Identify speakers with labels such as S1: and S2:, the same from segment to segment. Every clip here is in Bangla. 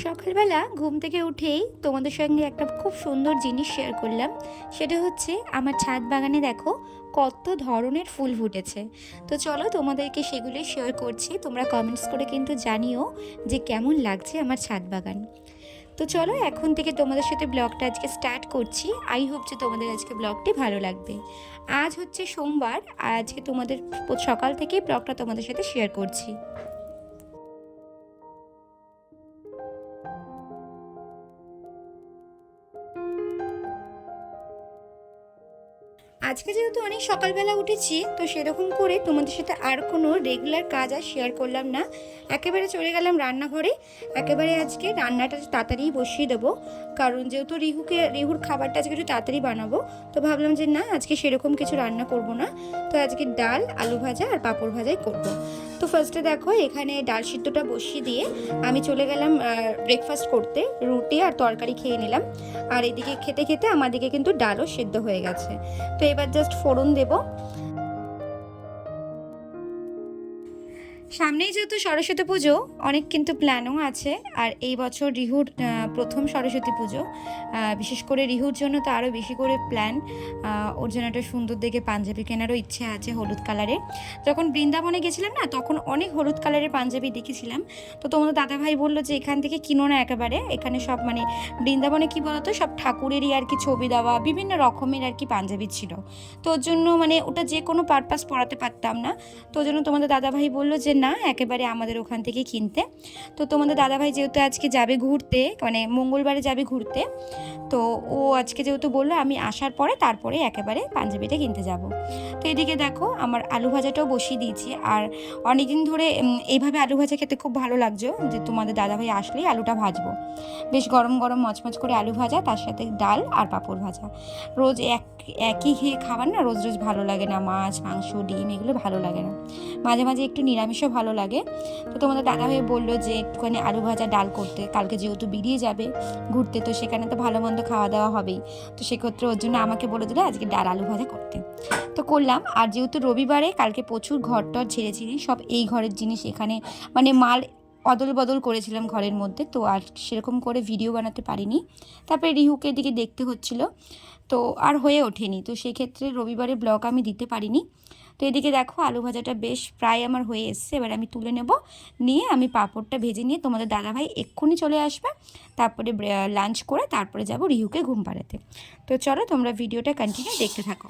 S1: সকালবেলা ঘুম থেকে উঠেই তোমাদের সঙ্গে একটা খুব সুন্দর জিনিস শেয়ার করলাম। সেটা হচ্ছে আমার ছাদ বাগানে দেখো কত ধরনের ফুল ফুটেছে। তো চলো তোমাদেরকে সেগুলোই শেয়ার করছি, তোমরা কমেন্টস করে কিন্তু জানিও যে কেমন লাগছে আমার ছাদ বাগান। তো চলো এখন থেকে তোমাদের সাথে ব্লগটা আজকে স্টার্ট করছি। আই হোপ যে তোমাদের আজকে ব্লগটি ভালো লাগবে। আজ হচ্ছে সোমবার, আর আজকে তোমাদের সকাল থেকেই ব্লগটা তোমাদের সাথে শেয়ার করছি। আজকে যেহেতু অনেক সকালবেলা উঠেছি, তো সেরকম করে তোমাদের সাথে আর কোনো রেগুলার কাজ আর শেয়ার করলাম না। একেবারে চলে গেলাম রান্নাঘরে। একেবারে আজকে রান্নাটা তাড়াতাড়ি বসিয়ে দেবো, কারণ যেহেতু রিহুর খাবারটা আজকে একটু তাড়াতাড়ি বানাবো। তো ভাবলাম যে না, আজকে সেরকম কিছু রান্না করব না। তো আজকে ডাল, আলু ভাজা আর পাঁপড় ভাজাই করব। তো ফার্স্টে দেখো এখানে ডাল সিদ্ধটা বসিয়ে দিয়ে আমি চলে গেলাম ব্রেকফাস্ট করতে। রুটি আর তরকারি খেয়ে নিলাম, আর এদিকে খেতে খেতে আমাদিকে কিন্তু ডালও সিদ্ধ হয়ে গেছে। তো এবার জাস্ট ফোড়ন দেবো। সামনেই যেহেতু সরস্বতী পুজো, অনেক কিন্তু প্ল্যানও আছে। আর এই বছর রিহুর প্রথম সরস্বতী পুজো, বিশেষ করে রিহুর জন্য তো আরও বেশি করে প্ল্যান। ওর জন্য একটা সুন্দর দেখে পাঞ্জাবি কেনারও ইচ্ছে আছে হলুদ কালারের। যখন বৃন্দাবনে গেছিলাম না, তখন অনেক হলুদ কালারের পাঞ্জাবি দেখেছিলাম। তো তোমাদের দাদাভাই বললো যে এখান থেকে কিনো না একেবারে, এখানে সব মানে বৃন্দাবনে কী বলতো, সব ঠাকুরেরই আর কি ছবি দেওয়া বিভিন্ন রকমের আর কি পাঞ্জাবি ছিল। তো ওর জন্য মানে ওটা যে কোনো পারপাস পরাতে পারতাম না। তো ওই জন্য তোমাদের দাদাভাই বললো যে না, একেবারে আমাদের ওখান থেকে কিনতে। তো তোমাদের দাদাভাই যেহেতু আজকে যাবে ঘুরতে, মানে মঙ্গলবারে যাবে ঘুরতে, তো ও আজকে যেহেতু বললো আমি আসার পরে তারপরে একেবারে পাঞ্জাবিটা কিনতে যাব। তো এদিকে দেখো আমার আলু ভাজাটাও বসিয়ে দিয়েছি। আর অনেকদিন ধরে এইভাবে আলু ভাজা খেতে খুব ভালো লাগছে, যে তোমাদের দাদাভাই আসলেই আলুটা ভাজবো। বেশ গরম গরম মচমচ করে আলু ভাজা, তার সাথে ডাল আর পাঁপড় ভাজা। রোজ একই খেয়ে খাবার না রোজ রোজ ভালো লাগে না, মাছ মাংস ডিম এগুলো ভালো লাগে না, মাঝে মাঝে একটু নিরামিষও ভালো লাগে। তো তোমাদের দাদাভাই বললো যে একটুখানি আলু ভাজা ডাল করতে, কালকে যেহেতু বেরিয়ে যাবে ঘুরতে, তো সেখানে তো ভালো মন্দ খাওয়া দাওয়া হবেই। তো সেক্ষেত্রে ওর জন্য আমাকে বলে দিল আজকে ডাল আলু ভাজা করতে। তো করলাম। আর যেহেতু রবিবারে কালকে প্রচুর ঘর টর ঝেড়েছিলি, সব এই ঘরের জিনিস এখানে মানে মাল অদল বদল করেছিলাম ঘরের মধ্যে, তো আর সেরকম করে ভিডিও বানাতে পারিনি। তারপরে রিহুকে দিকে দেখতে হচ্ছিল, তো আর হয়ে ওঠেনি। তো সেক্ষেত্রে রবিবারে ব্লগ আমি দিতে পারিনি। তো এদিকে দেখো আলু ভাজাটা বেশ প্রায় আমার হয়ে এসছে, এবার আমি তুলে নেব। নিয়ে আমি পাঁপড়টা ভেজে নিয়ে তোমাদের দাদাভাই এক্ষুনি চলে আসবে। তারপরে লাঞ্চ করে তারপরে যাব রিহুকে ঘুম পাড়াতে। তো চলো তোমরা ভিডিওটা কন্টিনিউ দেখতে থাকো।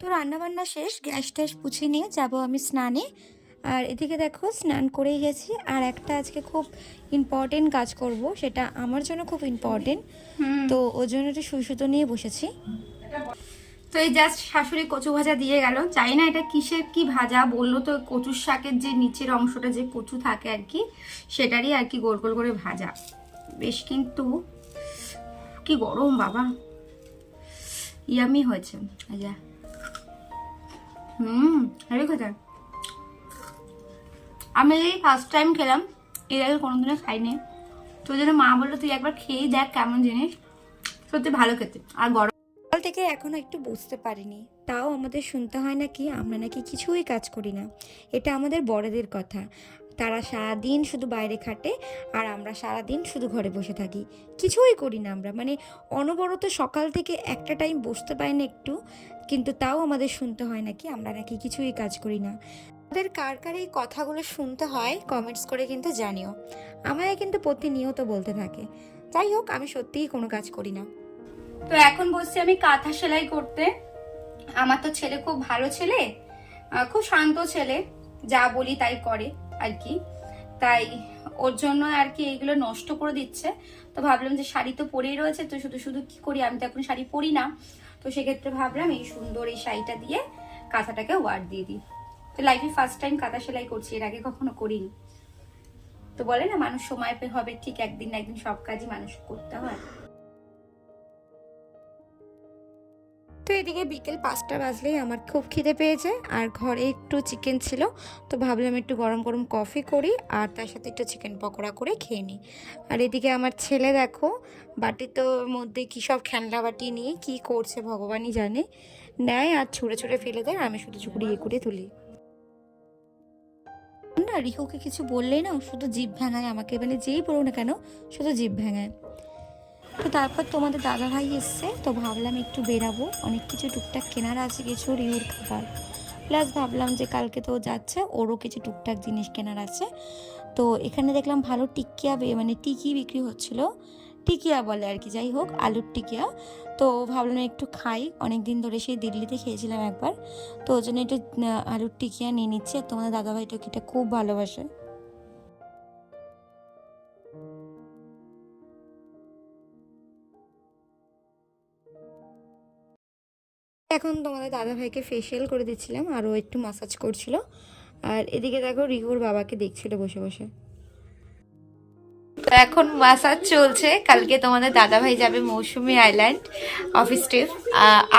S1: তো রান্নাবান্না শেষ, গ্যাস ট্যাস পুছে নিয়ে যাব আমি স্নানে। আর এদিকে দেখো স্নান করেই গেছি। আর একটা আজকে খুব ইম্পর্টেন্ট কাজ করব, সেটা আমার জন্য খুব ইম্পর্টেন্ট। তো ওর জন্য একটু সুই সুতো নিয়ে বসেছি। তো এই জাস্ট শাশুড়ি কচু ভাজা দিয়ে গেল, জানি না এটা কিসের কি ভাজা বললো। তো কচুর শাকের যে নিচের অংশটা যে কচু থাকে আর কি, সেটারই আর কি গোল গোল করে ভাজা। বেশ কিন্তু কি গরম বাবা, ইয়ামি হয়েছে। আচ্ছা, হেভি খেতে। আমি এই ফার্স্ট টাইম খেলাম, এর আগে কোনোদিনও খাইনি। তো ওই জন্য মা বললো তুই একবার খেয়েই দেখ কেমন জিনিস, সত্যি ভালো খেতে। আর গরম সকাল থেকে এখনো একটু বুঝতে পারিনি, তাও আমাদের শুনতে হয় নাকি আমরা নাকি কিছুই কাজ করি না। এটা আমাদের বড়দের কথা। তারা সারাদিন শুধু বাইরে খাটে, আর আমরা সারাদিন শুধু ঘরে বসে থাকি, কিছুই করি না আমরা। মানে অনবরত সকাল থেকে একটা টাইম বসতে পারি না একটু, কিন্তু তাও আমাদের শুনতে হয় নাকি আমরা নাকি কিছুই কাজ করি না। আমাদের কার কার এই কথাগুলো শুনতে হয় কমেন্টস করে কিন্তু জানিও। আমায় কিন্তু প্রতিনিয়ত বলতে থাকে। যাই হোক, আমি সত্যিই কোনো কাজ করি না। তো এখন বসছি আমি কাঁথা সেলাই করতে। আমার তো ছেলে খুব ভালো ছেলে, খুব শান্ত ছেলে, যা বলি তাই করে আর কি। তাই ওর জন্য আর কি এইগুলো নষ্ট করে দিচ্ছে। তো ভাবলাম যে শাড়ি তো পরেই রয়েছে, তো শুধু শুধু কি করি, আমি তো এখন শাড়ি পরি না। তো সেক্ষেত্রে ভাবলাম এই সুন্দর এই শাড়িটা দিয়ে কাঁথাটাকে ওয়ার দিয়ে দিই। তো লাইফে ফার্স্ট টাইম কাঁথা সেলাই করছি, এর আগে কখনো করিনি। তো বলে না মানুষ সময় হবে ঠিক একদিন না একদিন সব কাজই মানুষ করতে হয়। তো এদিকে বিকেল 5টা বাজলেই আমার খুব খিদে পেয়েছে, আর ঘরে একটু চিকেন ছিল। তো ভাবলাম একটু গরম গরম কফি করি আর তার সাথে একটু চিকেন পকোড়া করে খেয়ে নিই। আর এদিকে আমার ছেলে দেখো বাটির মধ্যে কী সব খেলনা বাটি নিয়ে কি করছে ভগবানই জানে, নেয় আর ছুঁড়ে ছুঁড়ে ফেলে দেয়, আমি শুধু চুকুড়ি করে তুলি। না রিহুকে কিছু বললেই না শুধু জিভ ভেঙায় আমাকে, মানে যেই বলো না কেন শুধু জিভ ভেঙায়। তো তারপর তোমাদের দাদা ভাই এসছে, তো ভাবলাম একটু বেরাবো, অনেক কিছু টুকটাক কেনার আছে, কিছু রিহুর খাবার, প্লাস ভাবলাম যে কালকে তো যাচ্ছে ওরও কিছু টুকটাক জিনিস কেনার আছে। তো এখানে দেখলাম ভালো টিকিয়া মানে টিকি বিক্রি হচ্ছিল, টিকিয়া বলে আর কি, যাই হোক আলুর টিকিয়া। তো ভাবলাম একটু খাই, অনেক দিন ধরে সেই দিল্লিতে খেয়েছিলাম একবার, তো ওই জন্য একটু আলুর টিকিয়া নিয়ে নিচ্ছি। আর তোমাদের দাদাভাই টিকিটা খুব ভালোবাসে। এখন তোমাদের দাদাভাইকে ফেসিয়াল করে দিচ্ছিলাম আর ও একটু মাসাজ করছিল। আর এদিকে দেখো রিহুর বাবাকে দেখছিল বসে বসে। তো এখন মাসাজ চলছে, কালকে তোমাদের দাদাভাই যাবে মৌসুমী আইল্যান্ড অফিস ট্রিপ।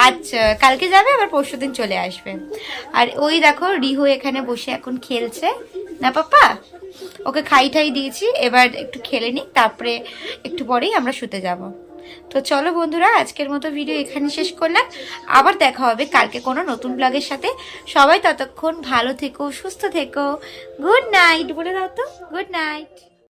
S1: আজ কালকে যাবে, আবার পরশুদিন চলে আসবে। আর ওই দেখো রিহু এখানে বসে এখন খেলছে না পাপা, ওকে খাই ঠাই দিয়েছি, এবার একটু খেলে নিক, তারপরে একটু পরেই আমরা শুতে যাব। তো চলো বন্ধুরা, আজকের মতো ভিডিও এখানে শেষ করলাম। আবার দেখা হবে কালকে কোনো নতুন ব্লগের সাথে। সবাই ততক্ষণ ভালো থেকো, সুস্থ থেকো। গুড নাইট বলে দাও তো, গুড নাইট।